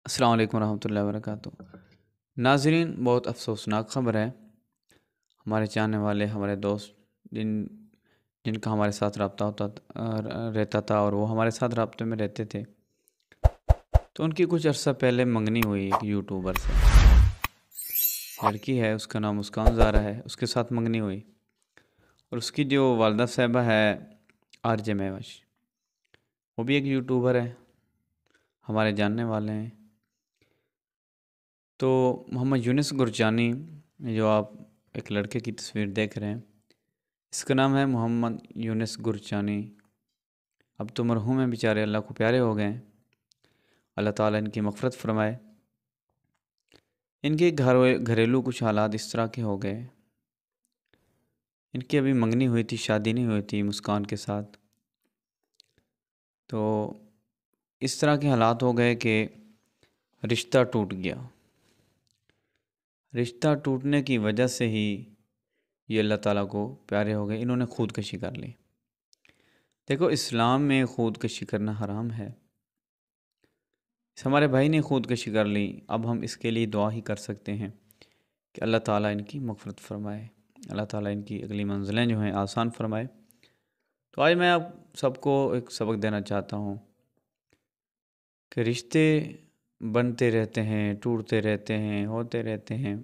السلام علیکم ورحمۃ اللہ وبرکاتہ۔ ناظرین، بہت افسوسناک خبر ہے۔ ہمارے چاہنے والے، ہمارے دوست جن کا ہمارے ساتھ رابطہ رہتا تھا اور وہ ہمارے ساتھ رابطے میں رہتے تھے، تو ان کی کچھ عرصہ پہلے منگنی ہوئی ایک یوٹیوبر سے۔ لڑکی ہے، اس کا نام مسکان زارا ہے، اس کے ساتھ منگنی ہوئی، اور اس کی جو والدہ صاحبہ ہے RJ مہوش، وہ بھی ایک یوٹیوبر ہے، ہمارے جاننے والے ہیں۔ تو محمد یونس گرجانی، جو آپ ایک لڑکے کی تصویر دیکھ رہے ہیں، اس کا نام ہے محمد یونس گرجانی۔ اب تو مرحوم ہیں بیچارے، اللہ کو پیارے ہو گئے ہیں، اللہ تعالیٰ ان کی مغفرت فرمائے۔ ان کے گھریلو کچھ حالات اس طرح کے ہو گئے، ان کی ابھی منگنی ہوئی تھی، شادی نہیں ہوئی تھی مسکان کے ساتھ، تو اس طرح کے حالات ہو گئے کہ رشتہ ٹوٹ گیا۔ رشتہ ٹوٹنے کی وجہ سے ہی یہ اللہ تعالیٰ کو پیارے ہو گئے، انہوں نے خودکشی کر لی۔ دیکھو، اسلام میں خودکشی کرنا حرام ہے۔ اس ہمارے بھائی نے خودکشی کر لی، اب ہم اس کے لیے دعا ہی کر سکتے ہیں کہ اللہ تعالیٰ ان کی مغفرت فرمائے، اللہ تعالیٰ ان کی اگلی منزلیں جو ہیں آسان فرمائے۔ تو آج میں آپ سب کو ایک سبق دینا چاہتا ہوں کہ رشتے بنتے رہتے ہیں، ٹوٹتے رہتے ہیں، ہوتے رہتے ہیں،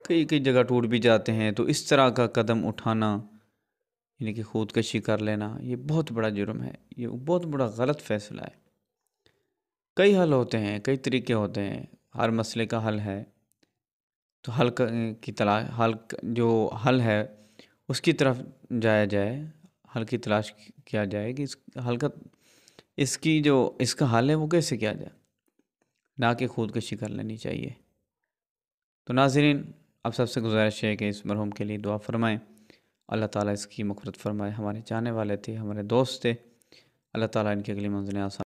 کئی جگہ ٹوٹ بھی جاتے ہیں۔ تو اس طرح کا قدم اٹھانا، یعنی کہ خودکشی کر لینا، یہ بہت بڑا جرم ہے، یہ بہت بڑا غلط فیصلہ ہے۔ کئی حل ہوتے ہیں، کئی طریقے ہوتے ہیں، ہر مسئلے کا حل ہے، تو جو حل ہے اس کی طرف جایا جائے، حل کی تلاش کیا جائے کہ اس کا حل ہے وہ کیسے کیا جائے، نہ کہ خودکشی کر لینی چاہیے۔ تو ناظرین، اب سب سے گزارش ہے کہ اس مرحوم کے لیے دعا فرمائیں، اللہ تعالیٰ اس کی مغفرت فرمائے۔ ہمارے چاہنے والے تھے، ہمارے دوست تھے، اللہ تعالیٰ ان کی اگلی منزلیں آسان